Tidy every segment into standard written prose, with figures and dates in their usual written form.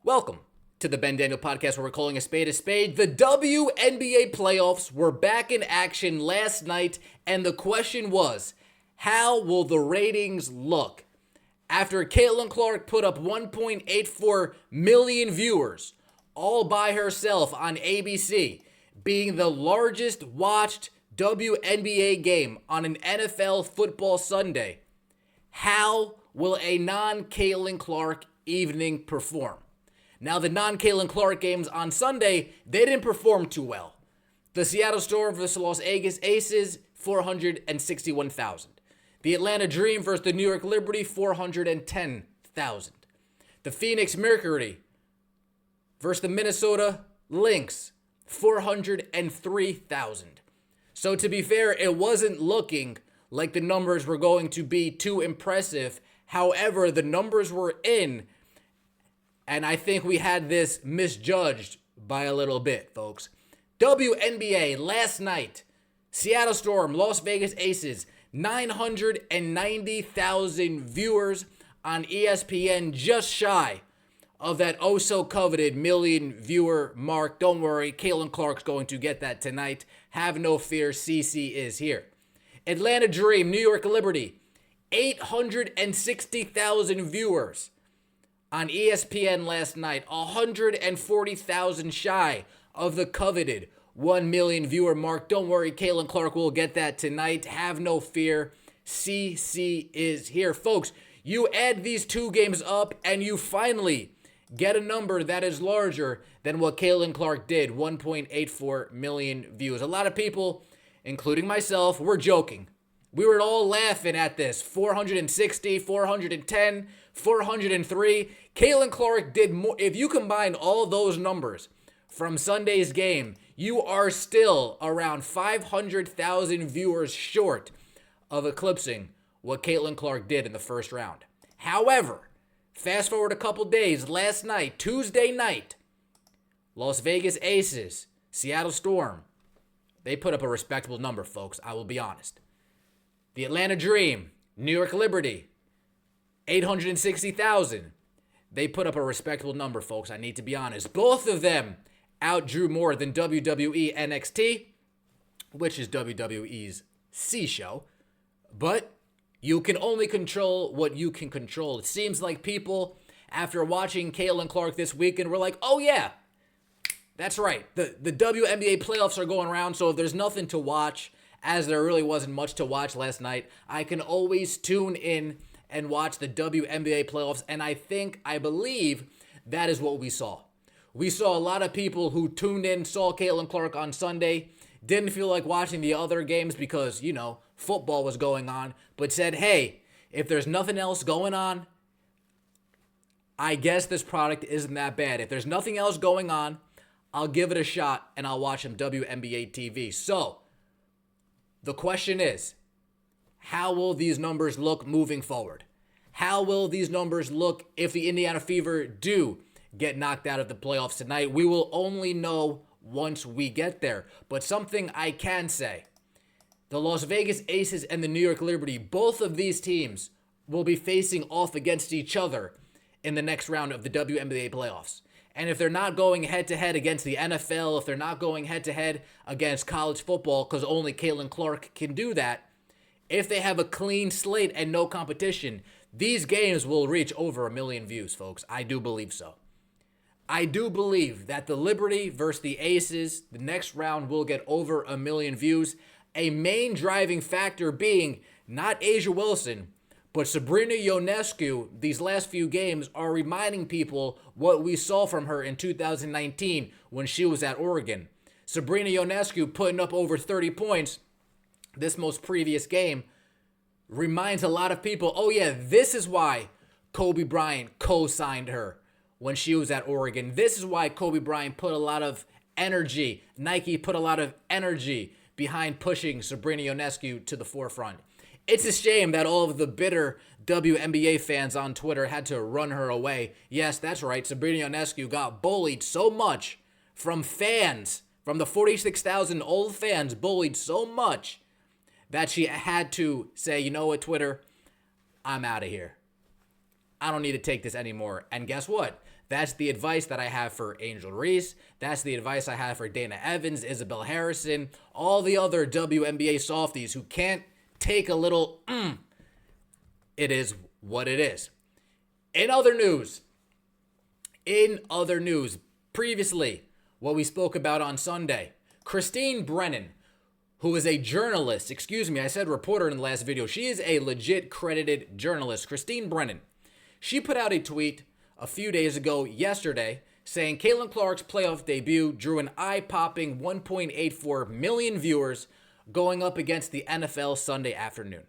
Welcome to the Ben Daniel Podcast, where we're calling a spade a spade. The WNBA playoffs were back in action last night, and the question was, how will the ratings look? After Caitlin Clark put up 1.84 million viewers all by herself on ABC, being the largest watched WNBA game on an NFL football Sunday, how will a non-Caitlin Clark evening perform? Now, the non-Caitlin Clark games on Sunday, they didn't perform too well. The Seattle Storm versus Los Angeles Aces, 461,000. The Atlanta Dream versus the New York Liberty, 410,000. The Phoenix Mercury versus the Minnesota Lynx, 403,000. So to be fair, it wasn't looking like the numbers were going to be too impressive. However, the numbers were in, and I think we had this misjudged by a little bit, folks. WNBA last night, Seattle Storm, Las Vegas Aces, 990,000 viewers on ESPN, just shy of that oh-so-coveted million viewer mark. Don't worry, Caitlin Clark's going to get that tonight. Have no fear, CC is here. Atlanta Dream, New York Liberty, 860,000 viewers on ESPN last night, 140,000 shy of the coveted 1 million viewer mark. Don't worry, Caitlin Clark will get that tonight. Have no fear, CC is here. Folks, you add these two games up and you finally get a number that is larger than what Caitlin Clark did, 1.84 million views. A lot of people, including myself, were joking. We were all laughing at this. 460, 410, 403. Caitlin Clark did more. If you combine all those numbers from Sunday's game, you are still around 500,000 viewers short of eclipsing what Caitlin Clark did in the first round. However, fast forward a couple days, last night, Tuesday night, Las Vegas Aces, Seattle Storm, they put up a respectable number, folks. I will be honest. The Atlanta Dream, New York Liberty, 860,000. They put up a respectable number, folks. I need to be honest. Both of them outdrew more than WWE NXT, which is WWE's C show. But you can only control what you can control. It seems like people, after watching Caitlin Clark this weekend, were like, oh yeah, that's right. The WNBA playoffs are going around, so if there's nothing to watch, as there really wasn't much to watch last night, I can always tune in and watch the WNBA playoffs, and I believe that is what we saw. We saw a lot of people who tuned in, saw Caitlin Clark on Sunday, didn't feel like watching the other games because, football was going on, but said, hey, if there's nothing else going on, I guess this product isn't that bad. If there's nothing else going on, I'll give it a shot and I'll watch some WNBA TV. So, the question is, how will these numbers look moving forward? How will these numbers look if the Indiana Fever do get knocked out of the playoffs tonight? We will only know once we get there. But something I can say, the Las Vegas Aces and the New York Liberty, both of these teams will be facing off against each other in the next round of the WNBA playoffs. And if they're not going head-to-head against the NFL, if they're not going head-to-head against college football, because only Caitlin Clark can do that, if they have a clean slate and no competition, these games will reach over 1 million views, folks. I do believe so. I do believe that the Liberty versus the Aces, the next round will get over 1 million views. A main driving factor being not Asia Wilson, but Sabrina Ionescu. These last few games are reminding people what we saw from her in 2019 when she was at Oregon. Sabrina Ionescu putting up over 30 points this most previous game reminds a lot of people, oh yeah, this is why Kobe Bryant co-signed her when she was at Oregon. This is why Kobe Bryant put a lot of energy, Nike put a lot of energy behind pushing Sabrina Ionescu to the forefront. It's a shame that all of the bitter WNBA fans on Twitter had to run her away. Yes, that's right. Sabrina Ionescu got bullied so much from fans, from the 46,000 old fans, bullied so much that she had to say, you know what, Twitter, I'm out of here. I don't need to take this anymore. And guess what? That's the advice that I have for Angel Reese. That's the advice I have for Dana Evans, Isabel Harrison, all the other WNBA softies who can't take a little, It is what it is. In other news, previously, what we spoke about on Sunday, Christine Brennan, who is a journalist, I said reporter in the last video. She is a legit credited journalist. Christine Brennan, she put out a tweet a few days ago, yesterday, saying Caitlin Clark's playoff debut drew an eye-popping 1.84 million viewers going up against the NFL Sunday afternoon.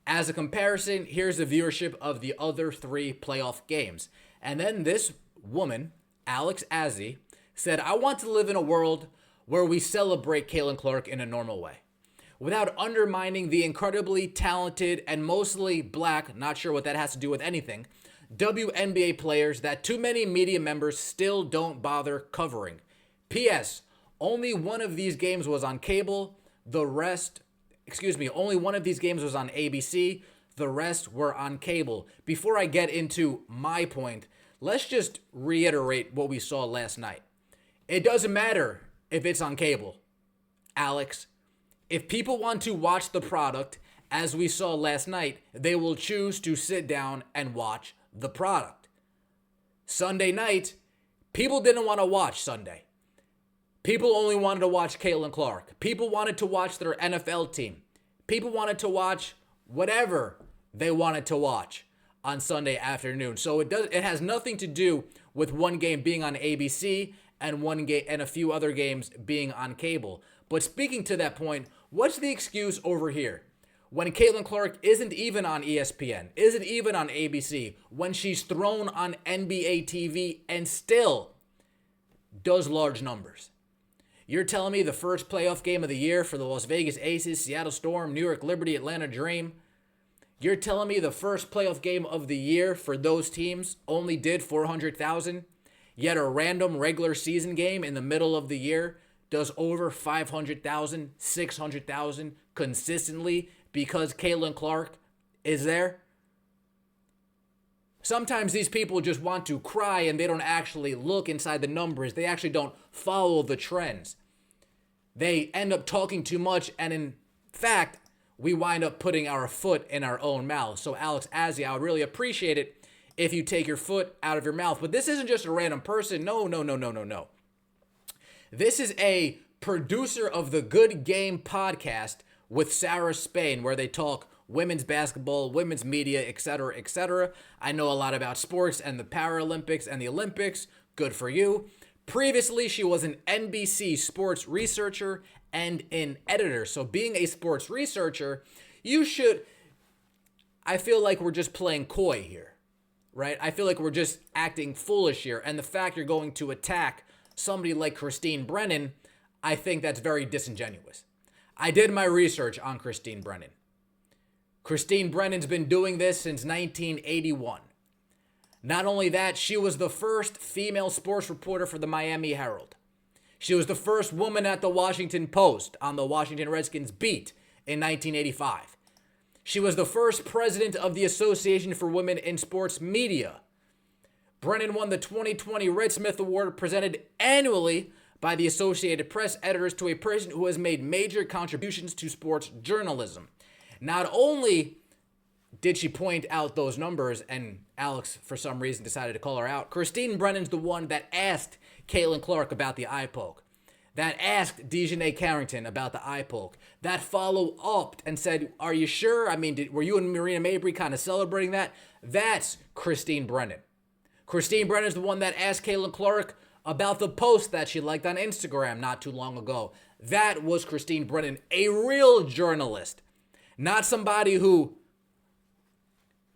As a comparison, here's the viewership of the other 3 playoff games. And then this woman, Alex Azzi, said, I want to live in a world where we celebrate Caitlin Clark in a normal way, without undermining the incredibly talented and mostly black, not sure what that has to do with anything, WNBA players that too many media members still don't bother covering. P.S. Only one of these games was on cable. Only one of these games was on ABC. The rest were on cable. Before I get into my point, let's just reiterate what we saw last night. It doesn't matter if it's on cable, Alex. If people want to watch the product, as we saw last night, they will choose to sit down and watch the product. Sunday night, people didn't want to watch Sunday. People only wanted to watch Caitlin Clark. People wanted to watch their NFL team. People wanted to watch whatever they wanted to watch on Sunday afternoon. So it has nothing to do with one game being on ABC and one game and a few other games being on cable. But speaking to that point, what's the excuse over here? When Caitlin Clark isn't even on ESPN, isn't even on ABC, when she's thrown on NBA TV and still does large numbers. You're telling me the first playoff game of the year for the Las Vegas Aces, Seattle Storm, New York Liberty, Atlanta Dream, you're telling me the first playoff game of the year for those teams only did 400,000, yet a random regular season game in the middle of the year does over 500,000, 600,000 consistently because Caitlin Clark is there? Sometimes these people just want to cry and they don't actually look inside the numbers. They actually don't follow the trends. They end up talking too much, and in fact, we wind up putting our foot in our own mouth. So Alex Azzi, I would really appreciate it if you take your foot out of your mouth. But this isn't just a random person. No. This is a producer of the Good Game podcast with Sarah Spain, where they talk women's basketball, women's media, etc., etc. I know a lot about sports and the Paralympics and the Olympics. Good for you. Previously, she was an NBC sports researcher and an editor. So being a sports researcher, I feel like we're just playing coy here, right? I feel like we're just acting foolish here. And the fact you're going to attack somebody like Christine Brennan, I think that's very disingenuous. I did my research on Christine Brennan. Christine Brennan's been doing this since 1981. Not only that, she was the first female sports reporter for the Miami Herald. She was the first woman at the Washington Post on the Washington Redskins beat in 1985. She was the first president of the Association for Women in Sports Media. Brennan won the 2020 Red Smith Award presented annually by the Associated Press editors to a person who has made major contributions to sports journalism. Not only did she point out those numbers, and Alex, for some reason, decided to call her out, Christine Brennan's the one that asked Caitlin Clark about the eye poke, that asked Dejanay Carrington about the eye poke, that followed up and said, are you sure? I mean, were you and Marina Mabry kind of celebrating that? That's Christine Brennan. Christine Brennan's the one that asked Caitlin Clark about the post that she liked on Instagram not too long ago. That was Christine Brennan, a real journalist, not somebody who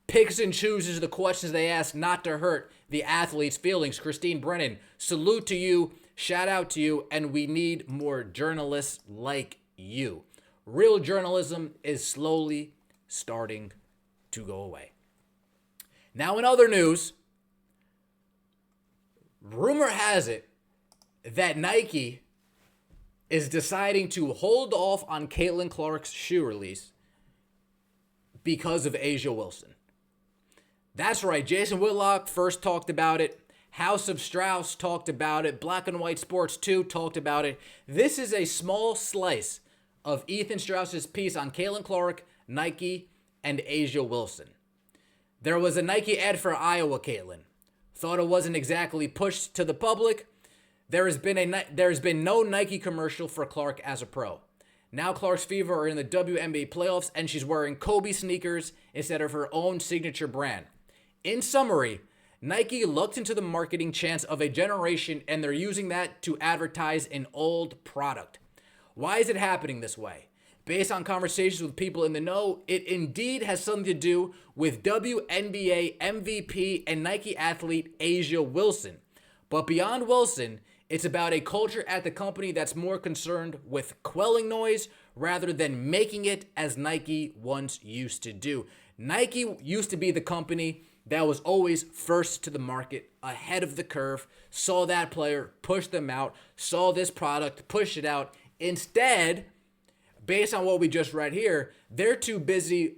picks and chooses the questions they ask not to hurt the athlete's feelings. Christine Brennan, salute to you, shout out to you, and we need more journalists like you. Real journalism is slowly starting to go away. Now, in other news, rumor has it that Nike is deciding to hold off on Caitlin Clark's shoe release because of A'ja Wilson. That's right. Jason Whitlock first talked about it, House of Strauss talked about it. Black and White Sports 2 talked about it. This is a small slice of Ethan Strauss's piece on Caitlin Clark, Nike, and A'ja Wilson. There was a Nike ad for Iowa, Caitlin. Thought it wasn't exactly pushed to the public. There has been no Nike commercial for Clark as a pro. Now Clark's Fever are in the WNBA playoffs, and she's wearing Kobe sneakers instead of her own signature brand. In summary, Nike looked into the marketing chance of a generation, and they're using that to advertise an old product. Why is it happening this way? Based on conversations with people in the know, it indeed has something to do with WNBA MVP and Nike athlete A'ja Wilson. But beyond Wilson, it's about a culture at the company that's more concerned with quelling noise rather than making it as Nike once used to do. Nike used to be the company that was always first to the market, ahead of the curve, saw that player, pushed them out, saw this product, pushed it out. Instead, based on what we just read here, they're too busy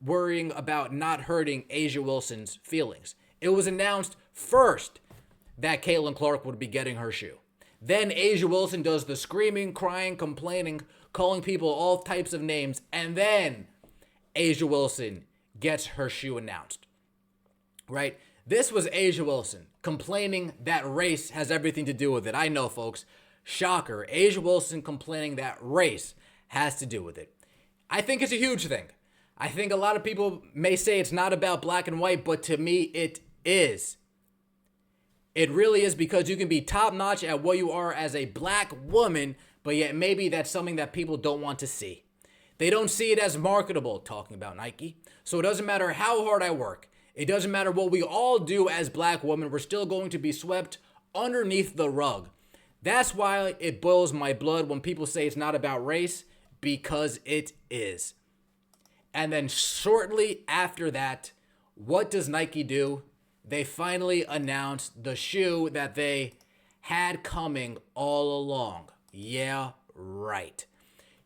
worrying about not hurting A'ja Wilson's feelings. It was announced first that Caitlin Clark would be getting her shoe. Then A'ja Wilson does the screaming, crying, complaining, calling people all types of names, and then A'ja Wilson gets her shoe announced. Right? This was A'ja Wilson complaining that race has everything to do with it. I know, folks. Shocker. A'ja Wilson complaining that race has to do with it. I think it's a huge thing. I think a lot of people may say it's not about black and white, but to me, it is. It really is, because you can be top-notch at what you are as a black woman, but yet maybe that's something that people don't want to see. They don't see it as marketable, talking about Nike. So it doesn't matter how hard I work. It doesn't matter what we all do as black women. We're still going to be swept underneath the rug. That's why it boils my blood when people say it's not about race, because it is. And then shortly after that, what does Nike do? They finally announced the shoe that they had coming all along. Yeah, right.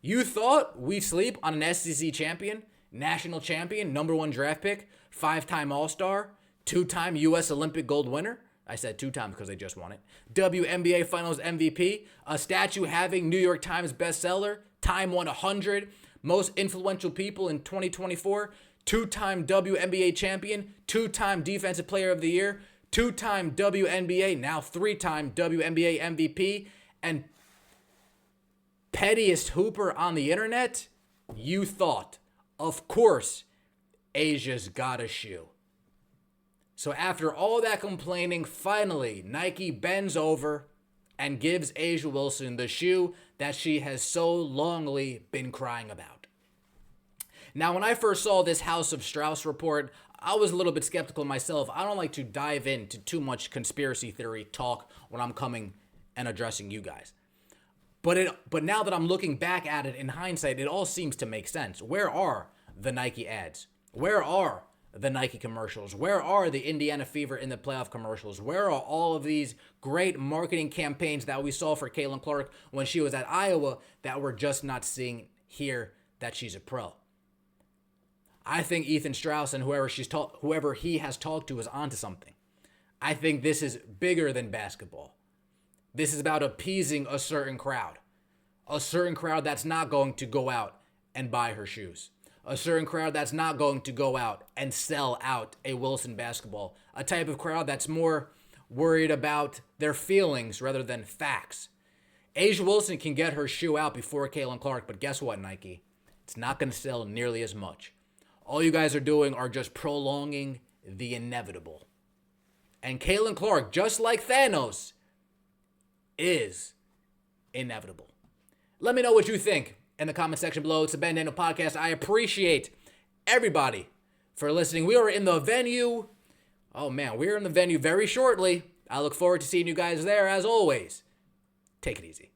You thought we'd sleep on an SEC champion, national champion, number 1 draft pick, 5-time All-Star, 2-time U.S. Olympic gold winner? I said 2 times because they just won it. WNBA Finals MVP, a statue having New York Times bestseller, Time 100, most influential people in 2024, 2-time WNBA champion, 2-time Defensive Player of the Year, 2-time WNBA, now 3-time WNBA MVP, and pettiest hooper on the internet? You thought, of course, Asia's got a shoe. So after all that complaining, finally, Nike bends over and gives A'ja Wilson the shoe that she has so longly been crying about. Now, when I first saw this House of Strauss report, I was a little bit skeptical myself. I don't like to dive into too much conspiracy theory talk when I'm coming and addressing you guys. But now that I'm looking back at it in hindsight, it all seems to make sense. Where are the Nike ads? Where are the Nike commercials? Where are the Indiana Fever in the playoff commercials? Where are all of these great marketing campaigns that we saw for Caitlin Clark when she was at Iowa that we're just not seeing here that she's a pro? I think Ethan Strauss and whoever he has talked to is onto something. I think this is bigger than basketball. This is about appeasing a certain crowd that's not going to go out and buy her shoes. A certain crowd that's not going to go out and sell out a Wilson basketball. A type of crowd that's more worried about their feelings rather than facts. A'ja Wilson can get her shoe out before Caitlin Clark, but guess what, Nike? It's not going to sell nearly as much. All you guys are doing are just prolonging the inevitable. And Caitlin Clark, just like Thanos, is inevitable. Let me know what you think in the comment section below. It's the Ben Daniel Podcast. I appreciate everybody for listening. We are in the venue. Oh, man, we're in the venue very shortly. I look forward to seeing you guys there, as always. Take it easy.